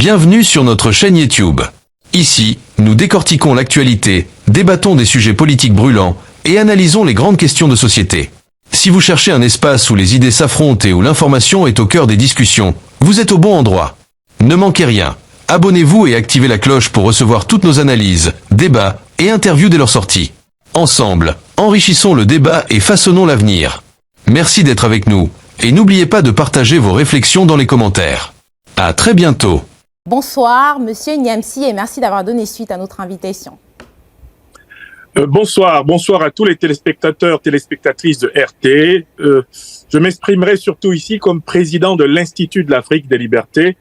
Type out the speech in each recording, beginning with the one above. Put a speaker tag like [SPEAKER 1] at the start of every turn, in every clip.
[SPEAKER 1] Bienvenue sur notre chaîne YouTube. Ici, nous décortiquons l'actualité, débattons des sujets politiques brûlants et analysons les grandes questions de société. Si vous cherchez un espace où les idées s'affrontent et où l'information est au cœur des discussions, vous êtes au bon endroit. Ne manquez rien. Abonnez-vous et activez la cloche pour recevoir toutes nos analyses, débats et interviews dès leur sortie. Ensemble, enrichissons le débat et façonnons l'avenir. Merci d'être avec nous et n'oubliez pas de partager vos réflexions dans les commentaires. À très bientôt.
[SPEAKER 2] Bonsoir, Monsieur Niamsi, et merci d'avoir donné suite à notre invitation.
[SPEAKER 3] Bonsoir à tous les téléspectateurs, téléspectatrices de RT. Je m'exprimerai surtout ici comme président de l'Institut de l'Afrique des Libertés,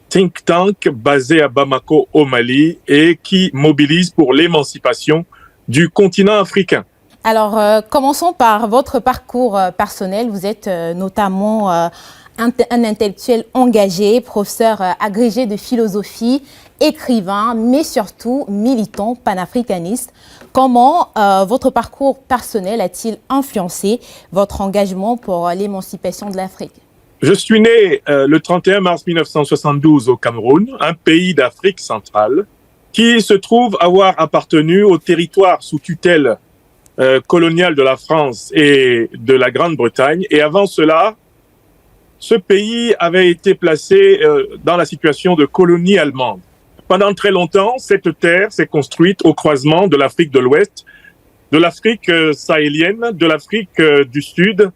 [SPEAKER 3] think tank basé à Bamako au Mali et qui mobilise pour l'émancipation du continent africain.
[SPEAKER 2] Alors, commençons par votre parcours personnel. Vous êtes notamment un intellectuel engagé, professeur agrégé de philosophie, écrivain, mais surtout militant panafricaniste. Comment votre parcours personnel a-t-il influencé votre engagement pour l'émancipation de l'Afrique?
[SPEAKER 3] Je suis né le 31 mars 1972 au Cameroun, un pays d'Afrique centrale, qui se trouve avoir appartenu au territoire sous tutelle coloniale de la France et de la Grande-Bretagne. Et avant cela, ce pays avait été placé dans la situation de colonie allemande. Pendant très longtemps, cette terre s'est construite au croisement de l'Afrique de l'Ouest, de l'Afrique sahélienne, de l'Afrique du Sud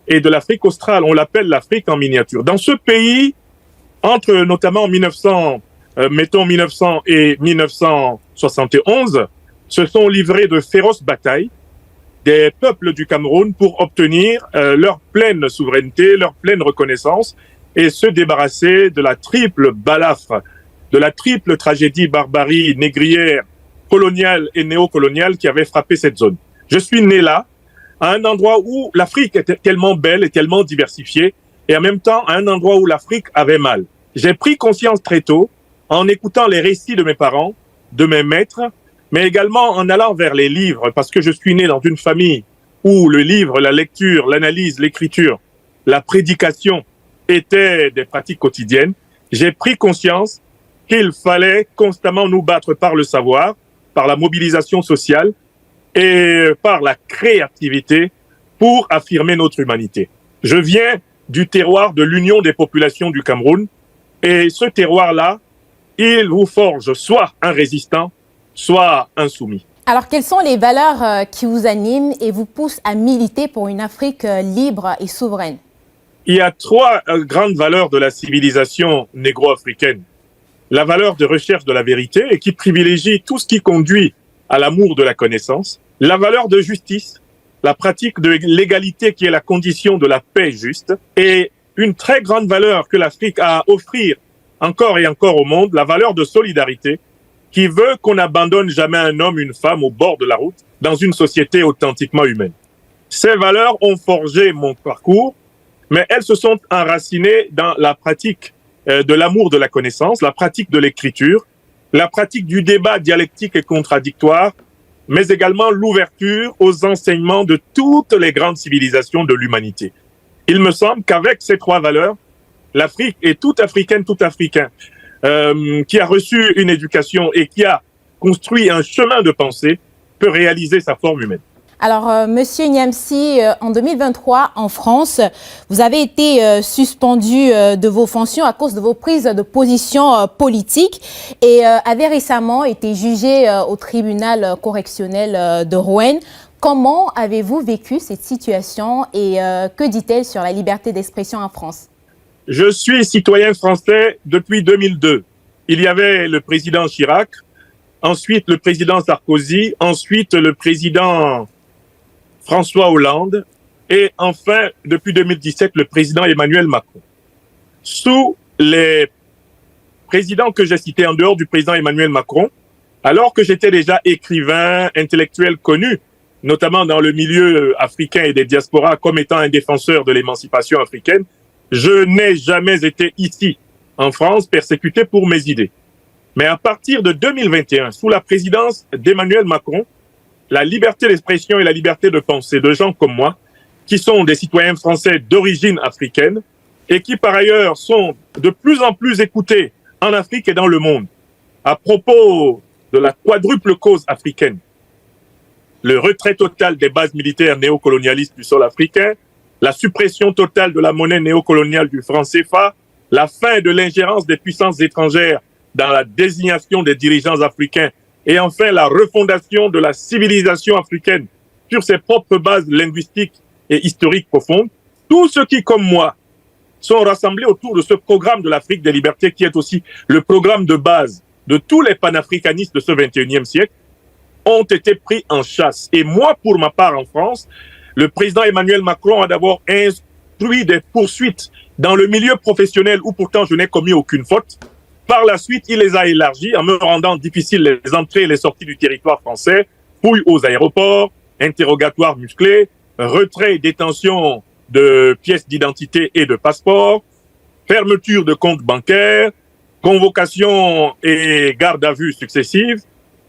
[SPEAKER 3] et de l'Afrique australe. On l'appelle l'Afrique en miniature. Dans ce pays, entre notamment 1900 et 1971, se sont livrés de féroces batailles des peuples du Cameroun pour obtenir leur pleine souveraineté, leur pleine reconnaissance et se débarrasser de la triple balafre, de la triple tragédie barbarie négrière, coloniale et néocoloniale qui avait frappé cette zone. Je suis né là, à un endroit où l'Afrique était tellement belle et tellement diversifiée, et en même temps à un endroit où l'Afrique avait mal. J'ai pris conscience très tôt, en écoutant les récits de mes parents, de mes maîtres, mais également en allant vers les livres, parce que je suis né dans une famille où le livre, la lecture, l'analyse, l'écriture, la prédication étaient des pratiques quotidiennes. J'ai pris conscience qu'il fallait constamment nous battre par le savoir, par la mobilisation sociale et par la créativité pour affirmer notre humanité. Je viens du terroir de l'Union des populations du Cameroun et ce terroir-là, il vous forge soit un résistant, soit insoumis.
[SPEAKER 2] Alors, quelles sont les valeurs qui vous animent et vous poussent à militer pour une Afrique libre et souveraine?
[SPEAKER 3] Il y a trois grandes valeurs de la civilisation négro-africaine. La valeur de recherche de la vérité et qui privilégie tout ce qui conduit à l'amour de la connaissance. La valeur de justice, la pratique de l'égalité qui est la condition de la paix juste. Et une très grande valeur que l'Afrique a à offrir encore et encore au monde, la valeur de solidarité, qui veut qu'on n'abandonne jamais un homme, une femme au bord de la route dans une société authentiquement humaine. Ces valeurs ont forgé mon parcours, mais elles se sont enracinées dans la pratique de l'amour de la connaissance, la pratique de l'écriture, la pratique du débat dialectique et contradictoire, mais également l'ouverture aux enseignements de toutes les grandes civilisations de l'humanité. Il me semble qu'avec ces trois valeurs, l'Afrique est toute africaine, tout africain, qui a reçu une éducation et qui a construit un chemin de pensée, peut réaliser sa forme humaine.
[SPEAKER 2] Alors, Monsieur Niamsi, en 2023, en France, vous avez été suspendu de vos fonctions à cause de vos prises de position politiques et avez récemment été jugé au tribunal correctionnel de Rouen. Comment avez-vous vécu cette situation et que dit-elle sur la liberté d'expression en France?
[SPEAKER 3] Je suis citoyen français depuis 2002. Il y avait le président Chirac, ensuite le président Sarkozy, ensuite le président François Hollande et enfin, depuis 2017, le président Emmanuel Macron. Sous les présidents que j'ai cités en dehors du président Emmanuel Macron, alors que j'étais déjà écrivain, intellectuel connu, notamment dans le milieu africain et des diasporas comme étant un défenseur de l'émancipation africaine, je n'ai jamais été ici, en France, persécuté pour mes idées. Mais à partir de 2021, sous la présidence d'Emmanuel Macron, la liberté d'expression et la liberté de penser de gens comme moi, qui sont des citoyens français d'origine africaine et qui par ailleurs sont de plus en plus écoutés en Afrique et dans le monde à propos de la quadruple cause africaine. Le retrait total des bases militaires néocolonialistes du sol africain, la suppression totale de la monnaie néocoloniale du franc CFA, la fin de l'ingérence des puissances étrangères dans la désignation des dirigeants africains et enfin la refondation de la civilisation africaine sur ses propres bases linguistiques et historiques profondes. Tous ceux qui, comme moi, sont rassemblés autour de ce programme de l'Afrique des libertés qui est aussi le programme de base de tous les panafricanistes de ce 21e siècle, ont été pris en chasse. Et moi, pour ma part en France, le président Emmanuel Macron a d'abord instruit des poursuites dans le milieu professionnel où pourtant je n'ai commis aucune faute. Par la suite, il les a élargis en me rendant difficile les entrées et les sorties du territoire français, fouilles aux aéroports, interrogatoires musclés, retrait et détention de pièces d'identité et de passeports, fermeture de comptes bancaires, convocation et garde à vue successives.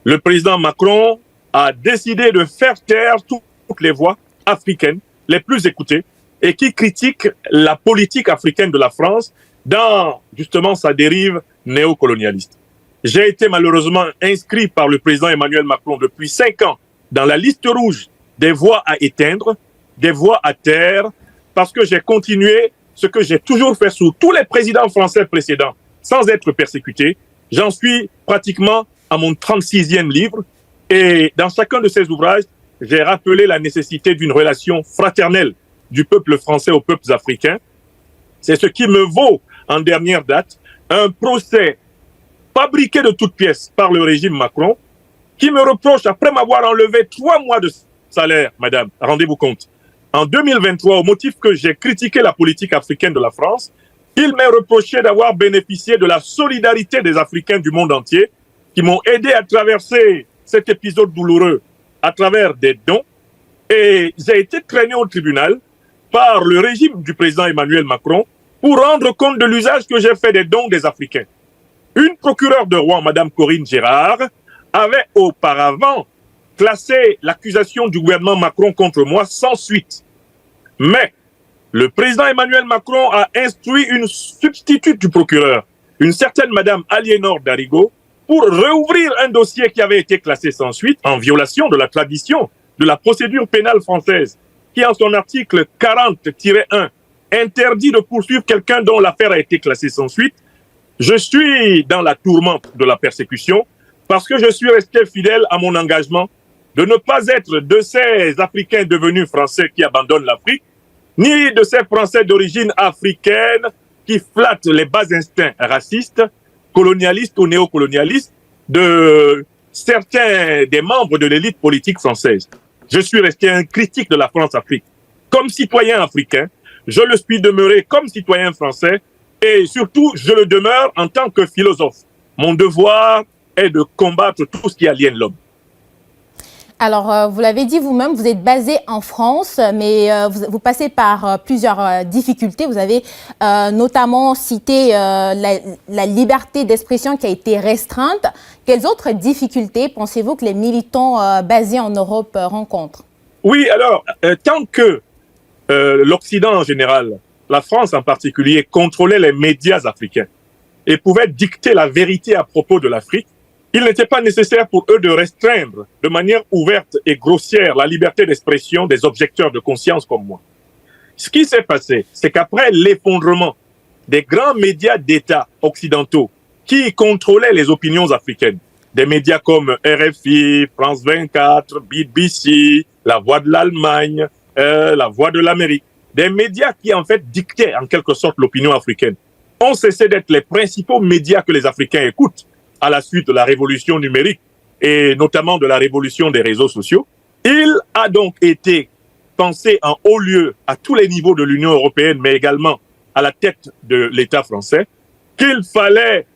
[SPEAKER 3] Le président Macron a décidé de faire taire toutes les voix africaines les plus écoutées et qui critiquent la politique africaine de la France dans justement sa dérive néocolonialiste. J'ai été malheureusement inscrit par le président Emmanuel Macron depuis 5 ans dans la liste rouge des voix à éteindre, des voix à taire, parce que j'ai continué ce que j'ai toujours fait sous tous les présidents français précédents, sans être persécuté. J'en suis pratiquement à mon 36e livre et dans chacun de ces ouvrages, j'ai rappelé la nécessité d'une relation fraternelle du peuple français aux peuples africains. C'est ce qui me vaut, en dernière date, un procès fabriqué de toutes pièces par le régime Macron, qui me reproche, après m'avoir enlevé 3 mois de salaire, madame, rendez-vous compte, en 2023, au motif que j'ai critiqué la politique africaine de la France, il m'est reproché d'avoir bénéficié de la solidarité des Africains du monde entier, qui m'ont aidé à traverser cet épisode douloureux à travers des dons. Et j'ai été traîné au tribunal par le régime du président Emmanuel Macron pour rendre compte de l'usage que j'ai fait des dons des Africains. Une procureure de Rouen, Madame Corinne Gérard, avait auparavant classé l'accusation du gouvernement Macron contre moi sans suite. Mais le président Emmanuel Macron a instruit une substitute du procureur, une certaine Madame Aliénor Darigo, pour réouvrir un dossier qui avait été classé sans suite en violation de la tradition de la procédure pénale française, qui en son article 40-1 interdit de poursuivre quelqu'un dont l'affaire a été classée sans suite. Je suis dans la tourmente de la persécution parce que je suis resté fidèle à mon engagement de ne pas être de ces Africains devenus Français qui abandonnent l'Afrique, ni de ces Français d'origine africaine qui flattent les bas instincts racistes, colonialistes ou néocolonialistes de certains des membres de l'élite politique française. Je suis resté un critique de la France-Afrique. Comme citoyen africain, je le suis demeuré comme citoyen français et surtout, je le demeure en tant que philosophe. Mon devoir est de combattre tout ce qui aliène l'homme.
[SPEAKER 2] Alors, vous l'avez dit vous-même, vous êtes basé en France, mais vous passez par plusieurs difficultés. Vous avez notamment cité la liberté d'expression qui a été restreinte. Quelles autres difficultés pensez-vous que les militants basés en Europe rencontrent?
[SPEAKER 3] Oui, alors, tant que l'Occident en général, la France en particulier, contrôlait les médias africains et pouvait dicter la vérité à propos de l'Afrique, il n'était pas nécessaire pour eux de restreindre de manière ouverte et grossière la liberté d'expression des objecteurs de conscience comme moi. Ce qui s'est passé, c'est qu'après l'effondrement des grands médias d'État occidentaux qui contrôlaient les opinions africaines, des médias comme RFI, France 24, BBC, La Voix de l'Allemagne, La Voix de l'Amérique, des médias qui en fait dictaient en quelque sorte l'opinion africaine, ont cessé d'être les principaux médias que les Africains écoutent à la suite de la révolution numérique et notamment de la révolution des réseaux sociaux. Il a donc été pensé en haut lieu à tous les niveaux de l'Union européenne, mais également à la tête de l'État français, qu'il fallait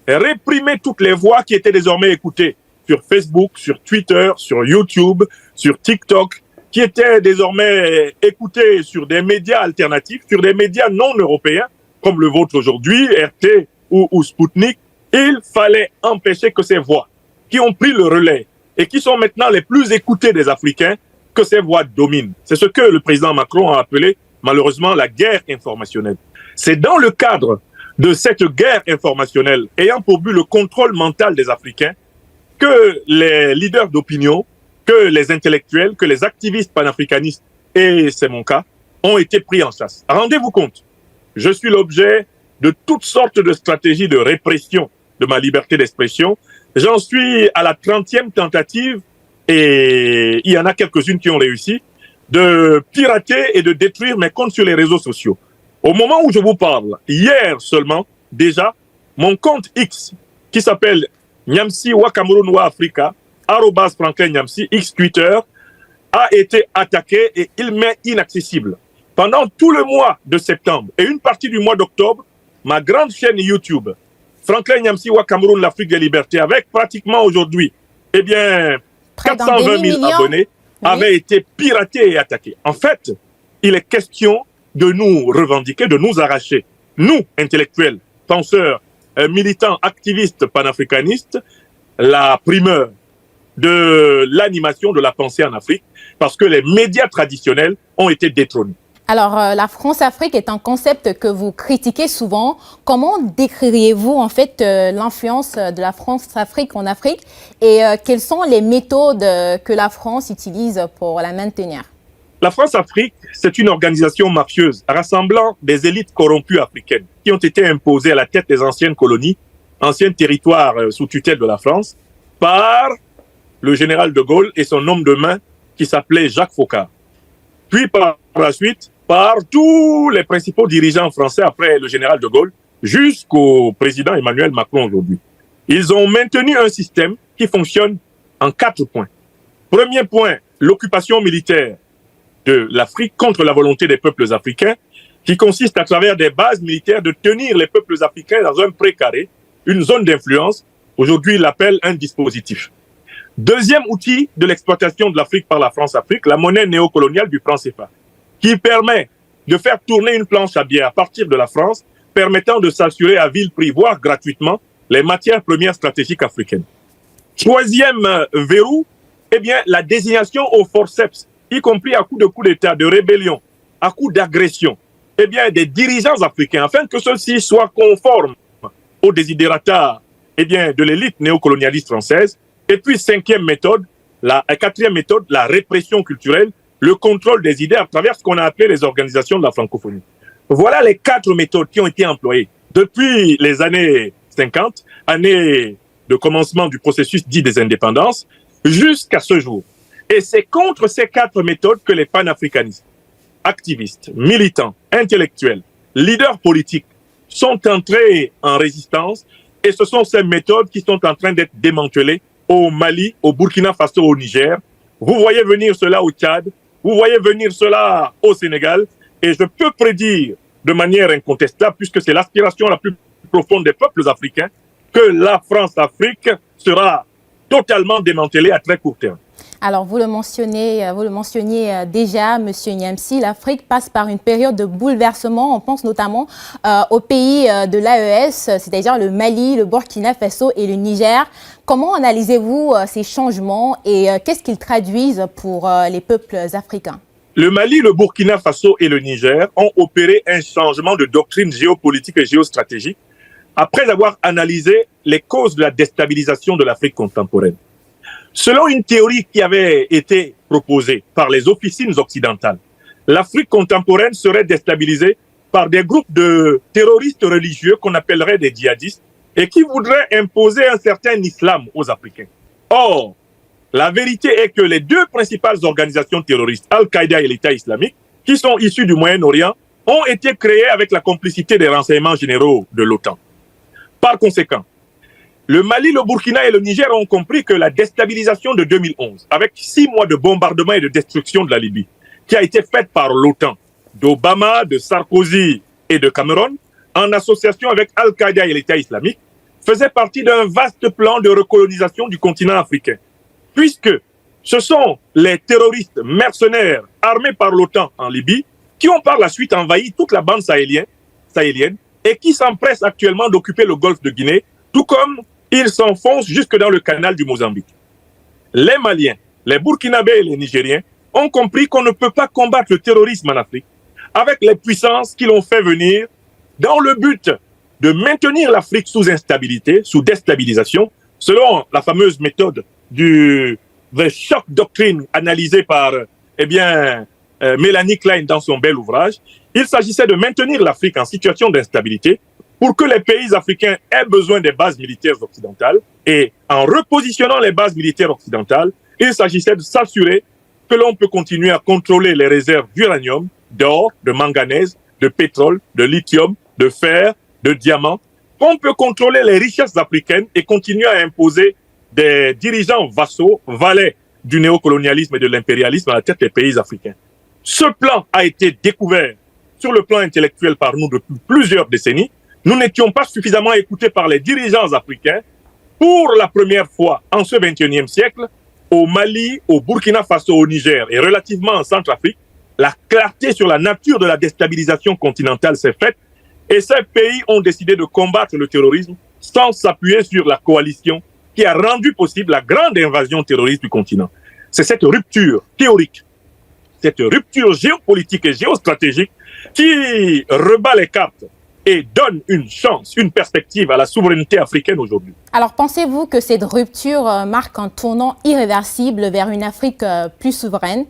[SPEAKER 3] réprimer toutes les voix qui étaient désormais écoutées sur Facebook, sur Twitter, sur YouTube, sur TikTok, qui étaient désormais écoutées sur des médias alternatifs, sur des médias non européens, comme le vôtre aujourd'hui, RT ou Sputnik. Il fallait empêcher que ces voix qui ont pris le relais et qui sont maintenant les plus écoutées des Africains, que ces voix dominent. C'est ce que le président Macron a appelé malheureusement la guerre informationnelle. C'est dans le cadre de cette guerre informationnelle ayant pour but le contrôle mental des Africains que les leaders d'opinion, que les intellectuels, que les activistes panafricanistes, et c'est mon cas, ont été pris en chasse. Rendez-vous compte, je suis l'objet de toutes sortes de stratégies de répression de ma liberté d'expression. J'en suis à la 30e tentative, et il y en a quelques-unes qui ont réussi, de pirater et de détruire mes comptes sur les réseaux sociaux. Au moment où je vous parle, hier seulement, déjà, mon compte X, qui s'appelle Nyamsi wa Cameroun wa Africa, @Franklin Nyamsi, X Twitter, a été attaqué et il m'est inaccessible. Pendant tout le mois de septembre et une partie du mois d'octobre, ma grande chaîne YouTube, Franklin Nyamsi wa Cameroun, l'Afrique des libertés, avec pratiquement aujourd'hui, eh bien, 420 000 abonnés, avait été piratée et attaquée. En fait, il est question de nous revendiquer, de nous arracher, nous, intellectuels, penseurs, militants, activistes panafricanistes, la primeur de l'animation de la pensée en Afrique, parce que les médias traditionnels ont été détrônés.
[SPEAKER 2] Alors, la France-Afrique est un concept que vous critiquez souvent. Comment décririez-vous en fait l'influence de la France-Afrique en Afrique et quelles sont les méthodes que la France utilise pour la maintenir?
[SPEAKER 3] La France-Afrique, c'est une organisation mafieuse rassemblant des élites corrompues africaines qui ont été imposées à la tête des anciennes colonies, anciens territoires sous tutelle de la France, par le général de Gaulle et son homme de main qui s'appelait Jacques Foccart. Puis par la suite, par tous les principaux dirigeants français après le général de Gaulle, jusqu'au président Emmanuel Macron aujourd'hui. Ils ont maintenu un système qui fonctionne en 4 points. Premier point, l'occupation militaire de l'Afrique contre la volonté des peuples africains, qui consiste à travers des bases militaires de tenir les peuples africains dans un précaré, une zone d'influence. Aujourd'hui, ils l'appellent un dispositif. Deuxième outil de l'exploitation de l'Afrique par la France-Afrique, la monnaie néocoloniale du franc CFA, qui permet de faire tourner une planche à billets à partir de la France, permettant de s'assurer à vil prix, voire gratuitement, les matières premières stratégiques africaines. Troisième verrou, eh bien, la désignation au forceps, y compris à coup d'État, de rébellion, à coup d'agression, eh bien, des dirigeants africains, afin que ceux-ci soient conformes aux desiderata, eh bien, de l'élite néocolonialiste française. Et puis, quatrième méthode, la répression culturelle, le contrôle des idées à travers ce qu'on a appelé les organisations de la francophonie. Voilà les 4 méthodes qui ont été employées depuis les années 50, années de commencement du processus dit des indépendances, jusqu'à ce jour. Et c'est contre ces 4 méthodes que les panafricanistes, activistes, militants, intellectuels, leaders politiques sont entrés en résistance. Et ce sont ces méthodes qui sont en train d'être démantelées au Mali, au Burkina Faso, au Niger. Vous voyez venir cela au Tchad, vous voyez venir cela au Sénégal, et je peux prédire de manière incontestable, puisque c'est l'aspiration la plus profonde des peuples africains, que la France-Afrique sera totalement démantelée à très court terme.
[SPEAKER 2] Alors, vous le mentionniez déjà, Monsieur Nyamsi, l'Afrique passe par une période de bouleversement. On pense notamment aux pays de l'AES, c'est-à-dire le Mali, le Burkina Faso et le Niger. Comment analysez-vous ces changements et qu'est-ce qu'ils traduisent pour les peuples africains?
[SPEAKER 3] Le Mali, le Burkina Faso et le Niger ont opéré un changement de doctrine géopolitique et géostratégique après avoir analysé les causes de la déstabilisation de l'Afrique contemporaine. Selon une théorie qui avait été proposée par les officines occidentales, l'Afrique contemporaine serait déstabilisée par des groupes de terroristes religieux qu'on appellerait des djihadistes et qui voudraient imposer un certain islam aux Africains. Or, la vérité est que les 2 principales organisations terroristes, Al-Qaïda et l'État islamique, qui sont issues du Moyen-Orient, ont été créées avec la complicité des renseignements généraux de l'OTAN. Par conséquent, le Mali, le Burkina et le Niger ont compris que la déstabilisation de 2011, avec 6 mois de bombardement et de destruction de la Libye, qui a été faite par l'OTAN, d'Obama, de Sarkozy et de Cameron, en association avec Al-Qaïda et l'État islamique, faisait partie d'un vaste plan de recolonisation du continent africain. Puisque ce sont les terroristes mercenaires armés par l'OTAN en Libye qui ont par la suite envahi toute la bande sahélienne et qui s'empressent actuellement d'occuper le golfe de Guinée, tout comme ils s'enfoncent jusque dans le canal du Mozambique. Les Maliens, les Burkinabés et les Nigériens ont compris qu'on ne peut pas combattre le terrorisme en Afrique avec les puissances qui l'ont fait venir dans le but de maintenir l'Afrique sous instabilité, sous déstabilisation, selon la fameuse méthode du The Shock Doctrine analysée par Melanie Klein dans son bel ouvrage. Il s'agissait de maintenir l'Afrique en situation d'instabilité pour que les pays africains aient besoin des bases militaires occidentales. Et en repositionnant les bases militaires occidentales, il s'agissait de s'assurer que l'on peut continuer à contrôler les réserves d'uranium, d'or, de manganèse, de pétrole, de lithium, de fer, de diamants, qu'on peut contrôler les richesses africaines et continuer à imposer des dirigeants vassaux, valets du néocolonialisme et de l'impérialisme à la tête des pays africains. Ce plan a été découvert sur le plan intellectuel par nous depuis plusieurs décennies. Nous n'étions pas suffisamment écoutés par les dirigeants africains. Pour la première fois en ce 21e siècle, au Mali, au Burkina Faso, au Niger et relativement en Centrafrique, la clarté sur la nature de la déstabilisation continentale s'est faite et ces pays ont décidé de combattre le terrorisme sans s'appuyer sur la coalition qui a rendu possible la grande invasion terroriste du continent. C'est cette rupture théorique, cette rupture géopolitique et géostratégique qui rebat les cartes et donne une chance, une perspective à la souveraineté africaine aujourd'hui.
[SPEAKER 2] Alors, pensez-vous que cette rupture marque un tournant irréversible vers une Afrique plus souveraine?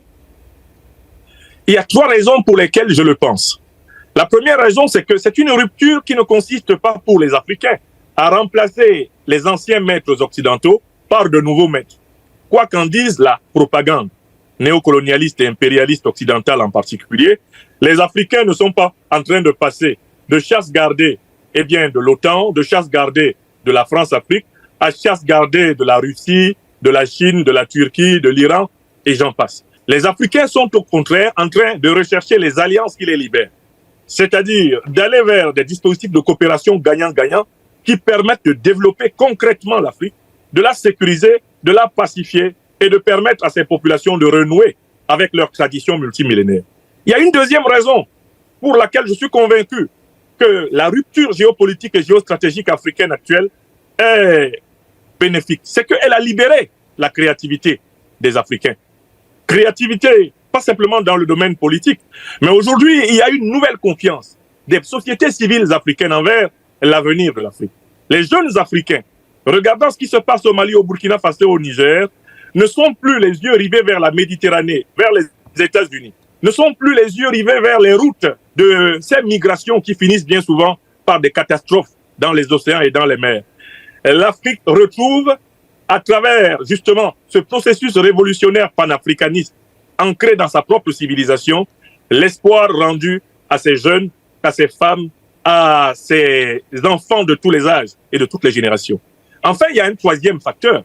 [SPEAKER 3] Il y a 3 raisons pour lesquelles je le pense. La première raison, c'est que c'est une rupture qui ne consiste pas pour les Africains à remplacer les anciens maîtres occidentaux par de nouveaux maîtres. Quoi qu'en dise la propagande néocolonialiste et impérialiste occidentale en particulier, les Africains ne sont pas en train de passer de chasse gardée de l'OTAN, de chasse gardée de la France-Afrique, à chasse gardée de la Russie, de la Chine, de la Turquie, de l'Iran, et j'en passe. Les Africains sont au contraire en train de rechercher les alliances qui les libèrent. C'est-à-dire d'aller vers des dispositifs de coopération gagnant-gagnant qui permettent de développer concrètement l'Afrique, de la sécuriser, de la pacifier et de permettre à ces populations de renouer avec leurs traditions multimillénaires. Il y a une deuxième raison pour laquelle je suis convaincu que la rupture géopolitique et géostratégique africaine actuelle est bénéfique. C'est qu'elle a libéré la créativité des Africains. Créativité, pas simplement dans le domaine politique, mais aujourd'hui, il y a une nouvelle confiance des sociétés civiles africaines envers l'avenir de l'Afrique. Les jeunes Africains, regardant ce qui se passe au Mali, au Burkina Faso, au Niger, ne sont plus les yeux rivés vers la Méditerranée, vers les États-Unis, ne sont plus les yeux rivés vers les routes de ces migrations qui finissent bien souvent par des catastrophes dans les océans et dans les mers. L'Afrique retrouve, à travers justement ce processus révolutionnaire panafricaniste ancré dans sa propre civilisation, l'espoir rendu à ces jeunes, à ces femmes, à ces enfants de tous les âges et de toutes les générations. Enfin, il y a un troisième facteur.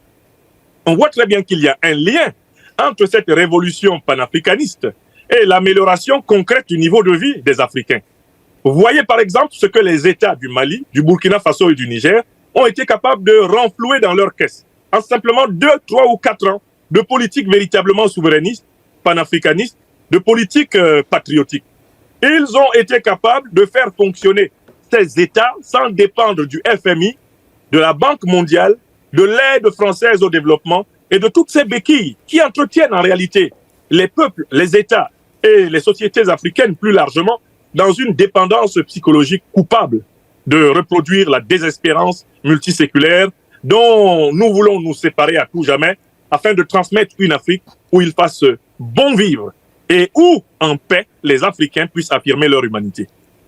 [SPEAKER 3] On voit très bien qu'il y a un lien entre cette révolution panafricaniste et l'amélioration concrète du niveau de vie des Africains. Vous voyez par exemple ce que les États du Mali, du Burkina Faso et du Niger ont été capables de renflouer dans leur caisse en simplement 2, 3 ou 4 ans de politique véritablement souverainiste, panafricaniste, de politique patriotique. Ils ont été capables de faire fonctionner ces États sans dépendre du FMI, de la Banque mondiale, de l'aide française au développement et de toutes ces béquilles qui entretiennent en réalité les peuples, les États et les sociétés africaines plus largement dans une dépendance psychologique coupable de reproduire la désespérance multiséculaire dont nous voulons nous séparer à tout jamais afin de transmettre une Afrique où il fasse bon vivre et où, en paix, les Africains puissent affirmer leur humanité.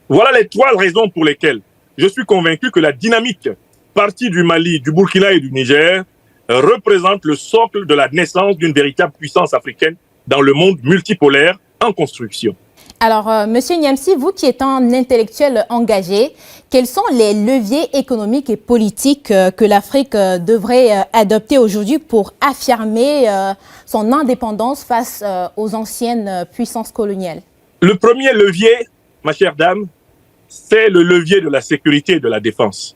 [SPEAKER 3] Voilà les 3 raisons pour lesquelles je suis convaincu que la dynamique partie du Mali, du Burkina et du Niger représente le socle de la naissance d'une véritable puissance africaine dans le monde multipolaire en construction.
[SPEAKER 2] Alors, Monsieur Niamsi, vous qui êtes un intellectuel engagé, quels sont les leviers économiques et politiques que l'Afrique devrait adopter aujourd'hui pour affirmer son indépendance face aux anciennes puissances coloniales? Le
[SPEAKER 3] premier levier, ma chère dame, c'est le levier de la sécurité et de la défense.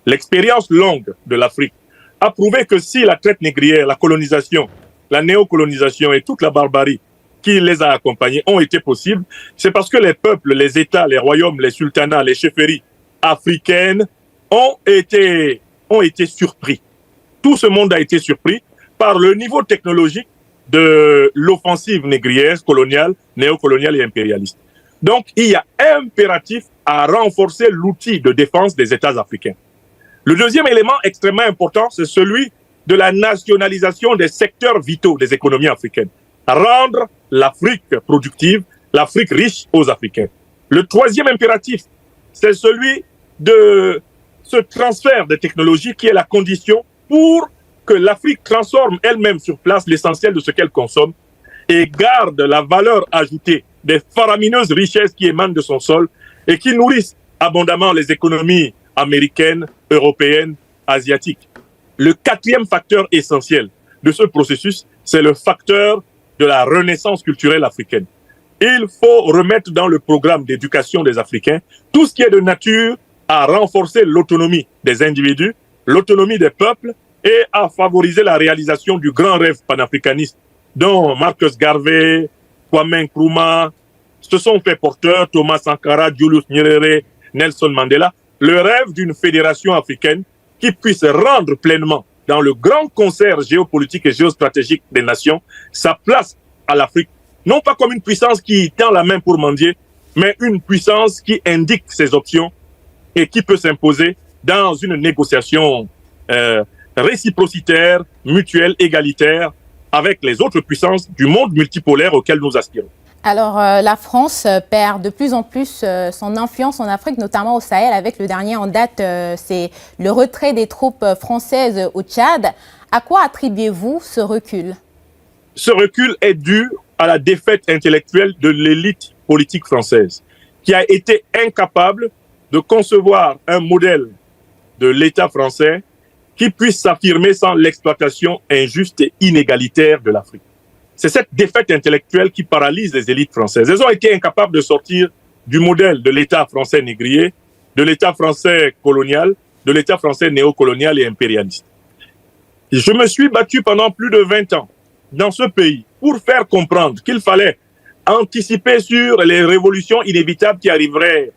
[SPEAKER 3] L'expérience longue de l'Afrique a prouvé que si la traite négrière, la colonisation, la néocolonisation et toute la barbarie qui les a accompagnés ont été possibles, c'est parce que les peuples, les États, les royaumes, les sultanats, les chefferies africaines ont été surpris. Tout ce monde a été surpris par le niveau technologique de l'offensive négrière, coloniale, néocoloniale et impérialiste. Donc, il y a impératif à renforcer l'outil de défense des États africains. Le deuxième élément extrêmement important, c'est celui de la nationalisation des secteurs vitaux des économies africaines. Rendre l'Afrique productive, l'Afrique riche aux Africains. Le troisième impératif, c'est celui de ce transfert de technologies qui est la condition pour que l'Afrique transforme elle-même sur place l'essentiel de ce qu'elle consomme et garde la valeur ajoutée des faramineuses richesses qui émanent de son sol et qui nourrissent abondamment les économies américaines, européennes, asiatiques. Le quatrième facteur essentiel de ce processus, c'est le facteur de la renaissance culturelle africaine. Il faut remettre dans le programme d'éducation des Africains tout ce qui est de nature à renforcer l'autonomie des individus, l'autonomie des peuples et à favoriser la réalisation du grand rêve panafricaniste dont Marcus Garvey, Kwame Nkrumah se sont fait porteurs, Thomas Sankara, Julius Nyerere, Nelson Mandela, le rêve d'une fédération africaine qui puisse rendre pleinement dans le grand concert géopolitique et géostratégique des nations sa place à l'Afrique, non pas comme une puissance qui tend la main pour mendier, mais une puissance qui indique ses options et qui peut s'imposer dans une négociation réciprocitaire, mutuelle, égalitaire avec les autres puissances du monde multipolaire auquel nous aspirons.
[SPEAKER 2] Alors, la France perd de plus en plus son influence en Afrique, notamment au Sahel, avec le dernier en date, c'est le retrait des troupes françaises au Tchad. À quoi attribuez-vous ce recul?
[SPEAKER 3] Ce recul est dû à la défaite intellectuelle de l'élite politique française, qui a été incapable de concevoir un modèle de l'État français qui puisse s'affirmer sans l'exploitation injuste et inégalitaire de l'Afrique. C'est cette défaite intellectuelle qui paralyse les élites françaises. Elles ont été incapables de sortir du modèle de l'État français négrier, de l'État français colonial, de l'État français néocolonial et impérialiste. Je me suis battu pendant plus de 20 ans dans ce pays pour faire comprendre qu'il fallait anticiper sur les révolutions inévitables qui arriveraient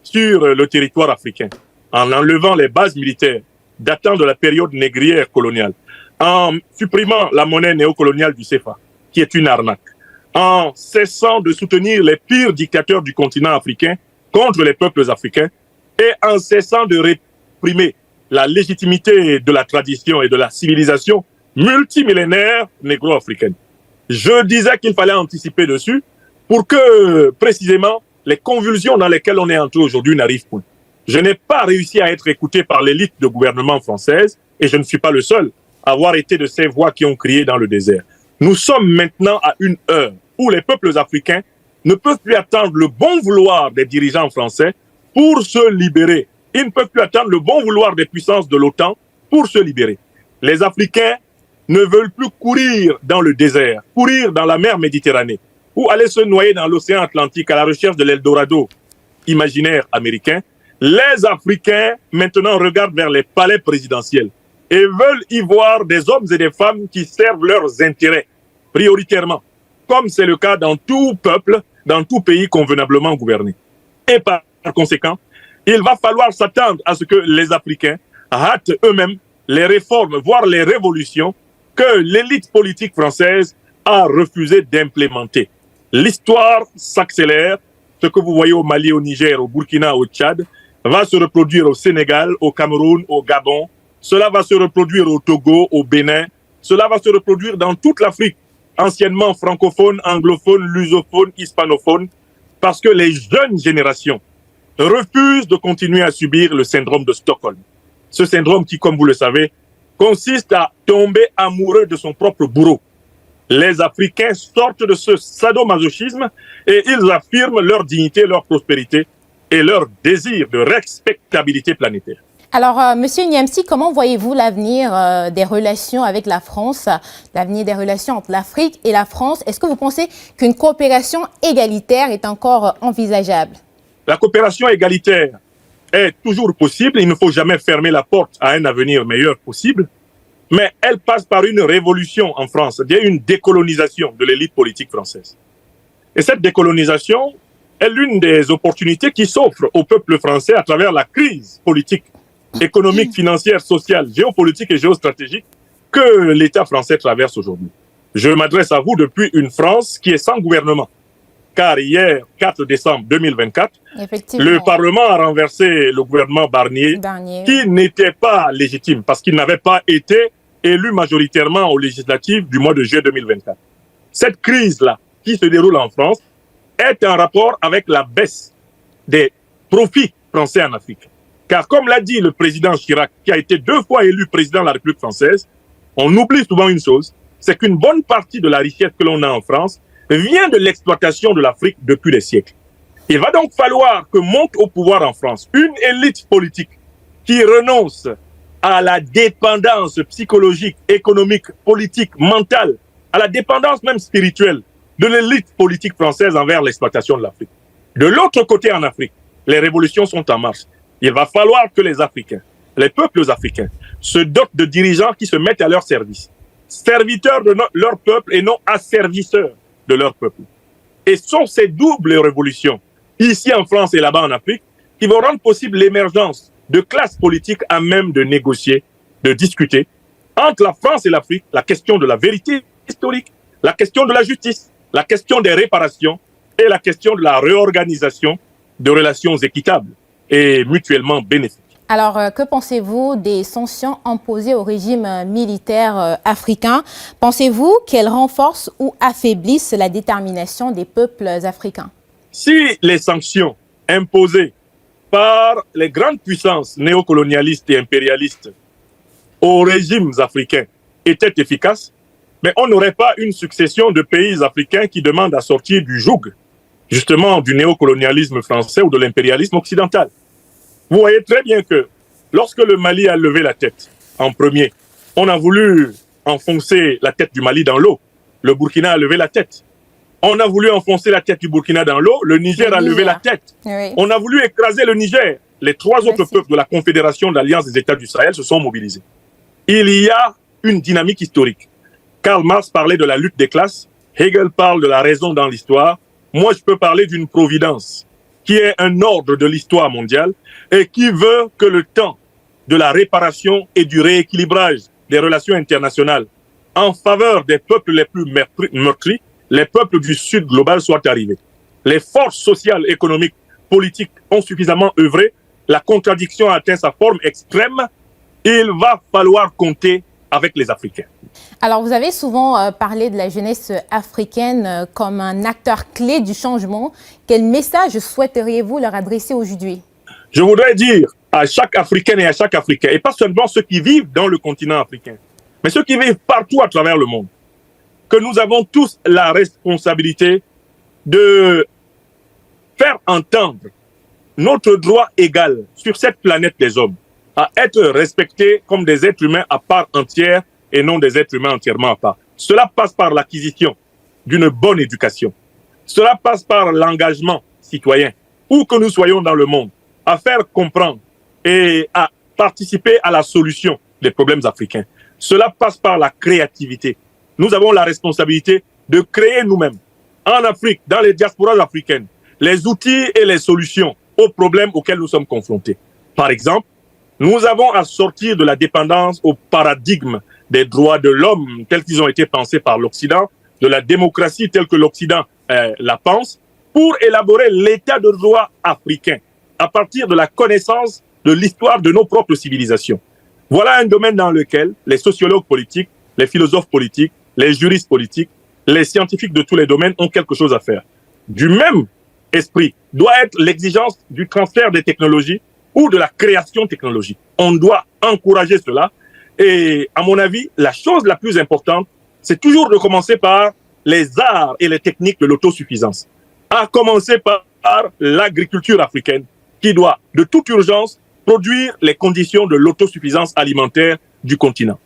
[SPEAKER 3] sur le territoire africain, en enlevant les bases militaires datant de la période négrière coloniale, en supprimant la monnaie néocoloniale du CFA, qui est une arnaque, en cessant de soutenir les pires dictateurs du continent africain contre les peuples africains et en cessant de réprimer la légitimité de la tradition et de la civilisation multimillénaire négro-africaine. Je disais qu'il fallait anticiper dessus pour que, précisément, les convulsions dans lesquelles on est entré aujourd'hui n'arrivent point. Je n'ai pas réussi à être écouté par l'élite de gouvernement française et je ne suis pas le seul à avoir été de ces voix qui ont crié dans le désert. Nous sommes maintenant à une heure où les peuples africains ne peuvent plus attendre le bon vouloir des dirigeants français pour se libérer. Ils ne peuvent plus attendre le bon vouloir des puissances de l'OTAN pour se libérer. Les Africains ne veulent plus courir dans le désert, courir dans la mer Méditerranée ou aller se noyer dans l'océan Atlantique à la recherche de l'Eldorado imaginaire américain. Les Africains maintenant regardent vers les palais présidentiels et veulent y voir des hommes et des femmes qui servent leurs intérêts prioritairement, comme c'est le cas dans tout peuple, dans tout pays convenablement gouverné. Et par conséquent, il va falloir s'attendre à ce que les Africains hâtent eux-mêmes les réformes, voire les révolutions que l'élite politique française a refusé d'implémenter. L'histoire s'accélère. Ce que vous voyez au Mali, au Niger, au Burkina, au Tchad, va se reproduire au Sénégal, au Cameroun, au Gabon. Cela va se reproduire au Togo, au Bénin. Cela va se reproduire dans toute l'Afrique, anciennement francophone, anglophone, lusophone, hispanophone, parce que les jeunes générations refusent de continuer à subir le syndrome de Stockholm. Ce syndrome qui, comme vous le savez, consiste à tomber amoureux de son propre bourreau. Les Africains sortent de ce sadomasochisme et ils affirment leur dignité, leur prospérité et leur désir de respectabilité planétaire.
[SPEAKER 2] Alors, Monsieur Niamsi, comment voyez-vous l'avenir des relations avec la France, l'avenir des relations entre l'Afrique et la France? Est-ce que vous pensez qu'une coopération égalitaire est encore envisageable?
[SPEAKER 3] La coopération égalitaire est toujours possible. Il ne faut jamais fermer la porte à un avenir meilleur possible. Mais elle passe par une révolution en France, c'est-à-dire une décolonisation de l'élite politique française. Et cette décolonisation est l'une des opportunités qui s'offrent au peuple français à travers la crise politique, économique, financière, sociale, géopolitique et géostratégique que l'État français traverse aujourd'hui. Je m'adresse à vous depuis une France qui est sans gouvernement, car hier, 4 décembre 2024,
[SPEAKER 2] Effectivement.
[SPEAKER 3] le Parlement a renversé le gouvernement Barnier. Qui n'était pas légitime parce qu'il n'avait pas été élu majoritairement aux législatives du mois de juillet 2024. Cette crise-là, qui se déroule en France, est en rapport avec la baisse des profits français en Afrique. Car comme l'a dit le président Chirac, qui a été 2 fois élu président de la République française, on oublie souvent une chose, c'est qu'une bonne partie de la richesse que l'on a en France vient de l'exploitation de l'Afrique depuis des siècles. Il va donc falloir que monte au pouvoir en France une élite politique qui renonce à la dépendance psychologique, économique, politique, mentale, à la dépendance même spirituelle de l'élite politique française envers l'exploitation de l'Afrique. De l'autre côté en Afrique, les révolutions sont en marche. Il va falloir que les Africains, les peuples africains, se dotent de dirigeants qui se mettent à leur service, serviteurs de leur peuple et non asservisseurs de leur peuple. Et ce sont ces doubles révolutions, ici en France et là-bas en Afrique, qui vont rendre possible l'émergence de classes politiques à même de négocier, de discuter entre la France et l'Afrique la question de la vérité historique, la question de la justice, la question des réparations et la question de la réorganisation de relations équitables et mutuellement bénéfiques.
[SPEAKER 2] Alors, que pensez-vous des sanctions imposées au régime militaire africain? Pensez-vous qu'elles renforcent ou affaiblissent la détermination des peuples africains?
[SPEAKER 3] Si les sanctions imposées par les grandes puissances néocolonialistes et impérialistes aux régimes africains étaient efficaces, mais on n'aurait pas une succession de pays africains qui demandent à sortir du joug, justement du néocolonialisme français ou de l'impérialisme occidental. Vous voyez très bien que lorsque le Mali a levé la tête en premier, on a voulu enfoncer la tête du Mali dans l'eau. Le Burkina a levé la tête. On a voulu enfoncer la tête du Burkina dans l'eau. Le Niger a levé la tête.
[SPEAKER 2] Oui.
[SPEAKER 3] On a voulu écraser le Niger. Les 3 autres peuples de la Confédération d'Alliance des États du Sahel se sont mobilisés. Il y a une dynamique historique. Karl Marx parlait de la lutte des classes. Hegel parle de la raison dans l'histoire. Moi, je peux parler d'une providence qui est un ordre de l'histoire mondiale et qui veut que le temps de la réparation et du rééquilibrage des relations internationales en faveur des peuples les plus meurtris, les peuples du Sud global, soit arrivé. Les forces sociales, économiques, politiques ont suffisamment œuvré. La contradiction a atteint sa forme extrême. Il va falloir compter avec les Africains.
[SPEAKER 2] Alors, vous avez souvent parlé de la jeunesse africaine comme un acteur clé du changement. Quel message souhaiteriez-vous leur adresser aujourd'hui?
[SPEAKER 3] Je voudrais dire à chaque Africaine et à chaque Africain, et pas seulement ceux qui vivent dans le continent africain, mais ceux qui vivent partout à travers le monde, que nous avons tous la responsabilité de faire entendre notre droit égal sur cette planète des hommes, à être respectés comme des êtres humains à part entière et non des êtres humains entièrement à part. Cela passe par l'acquisition d'une bonne éducation. Cela passe par l'engagement citoyen, où que nous soyons dans le monde, à faire comprendre et à participer à la solution des problèmes africains. Cela passe par la créativité. Nous avons la responsabilité de créer nous-mêmes, en Afrique, dans les diasporas africaines, les outils et les solutions aux problèmes auxquels nous sommes confrontés. Par exemple, nous avons à sortir de la dépendance au paradigme des droits de l'homme tels qu'ils ont été pensés par l'Occident, de la démocratie telle que l'Occident la pense, pour élaborer l'état de droit africain à partir de la connaissance de l'histoire de nos propres civilisations. Voilà un domaine dans lequel les sociologues politiques, les philosophes politiques, les juristes politiques, les scientifiques de tous les domaines ont quelque chose à faire. Du même esprit doit être l'exigence du transfert des technologies ou de la création technologique. On doit encourager cela. Et à mon avis, la chose la plus importante, c'est toujours de commencer par les arts et les techniques de l'autosuffisance. À commencer par l'agriculture africaine qui doit, de toute urgence, produire les conditions de l'autosuffisance alimentaire du continent.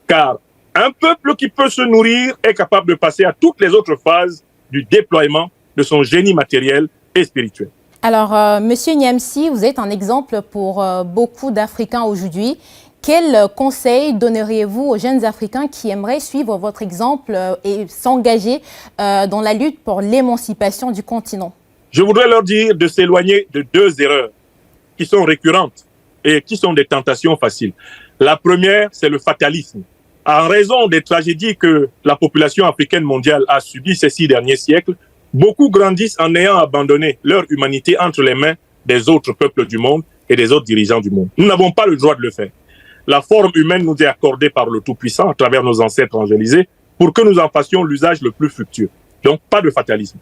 [SPEAKER 3] Car un peuple qui peut se nourrir est capable de passer à toutes les autres phases du déploiement de son génie matériel et spirituel.
[SPEAKER 2] Alors, Monsieur Niamsi, vous êtes un exemple pour beaucoup d'Africains aujourd'hui. Quel conseil donneriez-vous aux jeunes Africains qui aimeraient suivre votre exemple et s'engager dans la lutte pour l'émancipation du continent?
[SPEAKER 3] Je voudrais leur dire de s'éloigner de 2 erreurs qui sont récurrentes et qui sont des tentations faciles. La première, c'est le fatalisme. En raison des tragédies que la population africaine mondiale a subies ces 6 derniers siècles, Beaucoup grandissent en ayant abandonné leur humanité entre les mains des autres peuples du monde et des autres dirigeants du monde. Nous n'avons pas le droit de le faire. La forme humaine nous est accordée par le Tout-Puissant à travers nos ancêtres angélisés pour que nous en fassions l'usage le plus fructueux. Donc, pas de fatalisme.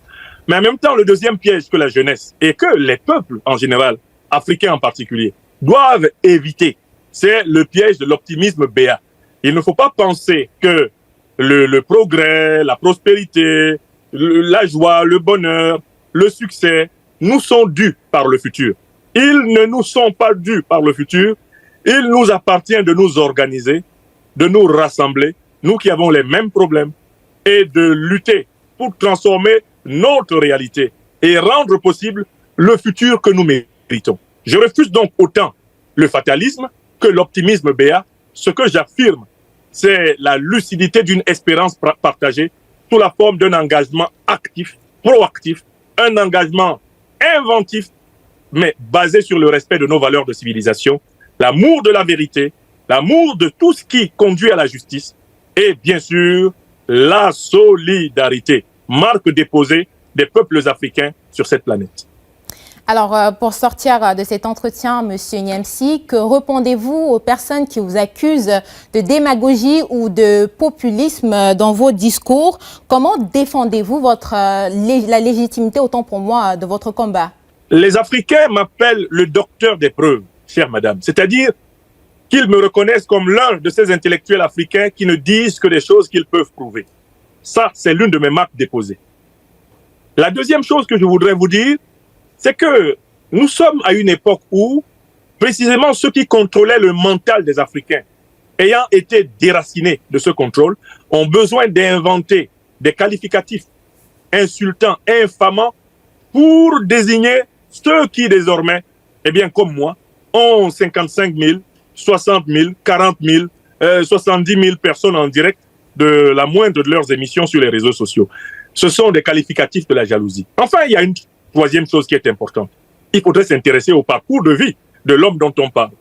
[SPEAKER 3] Mais en même temps, le deuxième piège que la jeunesse et que les peuples en général, africains en particulier, doivent éviter, c'est le piège de l'optimisme béat. Il ne faut pas penser que le progrès, la prospérité, la joie, le bonheur, le succès nous sont dus par le futur. Ils ne nous sont pas dus par le futur. Il nous appartient de nous organiser, de nous rassembler, nous qui avons les mêmes problèmes, et de lutter pour transformer notre réalité et rendre possible le futur que nous méritons. Je refuse donc autant le fatalisme que l'optimisme béat. Ce que j'affirme, c'est la lucidité d'une espérance partagée sous la forme d'un engagement actif, proactif, un engagement inventif, mais basé sur le respect de nos valeurs de civilisation, l'amour de la vérité, l'amour de tout ce qui conduit à la justice et bien sûr la solidarité, marque déposée des peuples africains sur cette planète.
[SPEAKER 2] Alors, pour sortir de cet entretien, Monsieur Niamsi, que répondez-vous aux personnes qui vous accusent de démagogie ou de populisme dans vos discours? Comment défendez-vous la légitimité, autant pour moi, de votre combat?
[SPEAKER 3] Les Africains m'appellent le docteur des preuves, chère madame. C'est-à-dire qu'ils me reconnaissent comme l'un de ces intellectuels africains qui ne disent que des choses qu'ils peuvent prouver. Ça, c'est l'une de mes marques déposées. La deuxième chose que je voudrais vous dire, c'est que nous sommes à une époque où, précisément, ceux qui contrôlaient le mental des Africains, ayant été déracinés de ce contrôle, ont besoin d'inventer des qualificatifs insultants, infamants, pour désigner ceux qui, désormais, eh bien, comme moi, ont 55 000, 60 000, 40 000, 70 000 personnes en direct de la moindre de leurs émissions sur les réseaux sociaux. Ce sont des qualificatifs de la jalousie. Enfin, il y a une troisième chose qui est importante. Il faudrait s'intéresser au parcours de vie de l'homme dont on parle.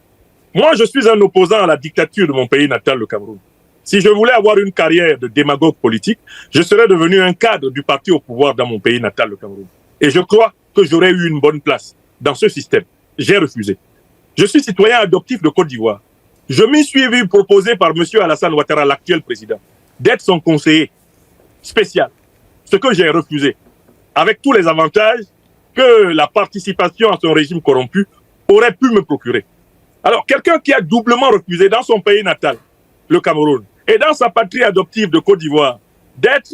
[SPEAKER 3] Moi, je suis un opposant à la dictature de mon pays natal, le Cameroun. Si je voulais avoir une carrière de démagogue politique, je serais devenu un cadre du parti au pouvoir dans mon pays natal, le Cameroun. Et je crois que j'aurais eu une bonne place dans ce système. J'ai refusé. Je suis citoyen adoptif de Côte d'Ivoire. Je m'y suis vu proposer par M. Alassane Ouattara, l'actuel président, d'être son conseiller spécial. Ce que j'ai refusé, avec tous les avantages que la participation à son régime corrompu aurait pu me procurer. Alors, quelqu'un qui a doublement refusé dans son pays natal, le Cameroun, et dans sa patrie adoptive de Côte d'Ivoire, d'être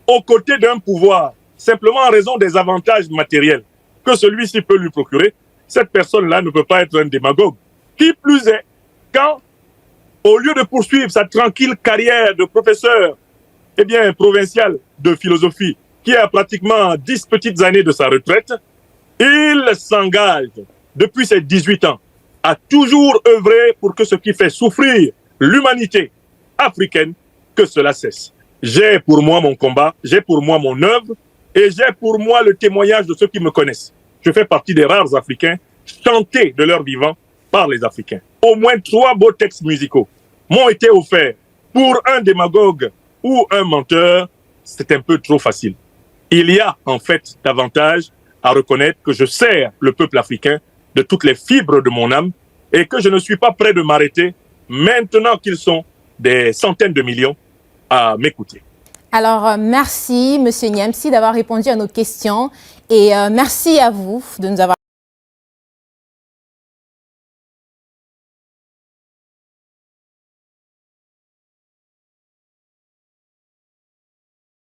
[SPEAKER 3] aux côtés d'un pouvoir, simplement en raison des avantages matériels que celui-ci peut lui procurer, cette personne-là ne peut pas être un démagogue. Qui plus est, quand, au lieu de poursuivre sa tranquille carrière de professeur, eh bien, provincial de philosophie, qui a pratiquement 10 petites années de sa retraite, il s'engage depuis ses 18 ans à toujours œuvrer pour que ce qui fait souffrir l'humanité africaine, que cela cesse. J'ai pour moi mon combat, j'ai pour moi mon œuvre et j'ai pour moi le témoignage de ceux qui me connaissent. Je fais partie des rares Africains chantés de leur vivant par les Africains. Au moins 3 beaux textes musicaux m'ont été offerts. Pour un démagogue ou un menteur, c'est un peu trop facile. Il y a en fait davantage à reconnaître que je sers le peuple africain de toutes les fibres de mon âme et que je ne suis pas prêt de m'arrêter maintenant qu'ils sont des centaines de millions à m'écouter.
[SPEAKER 2] Alors, merci, Monsieur Niamsi, d'avoir répondu à nos questions et merci à vous de nous avoir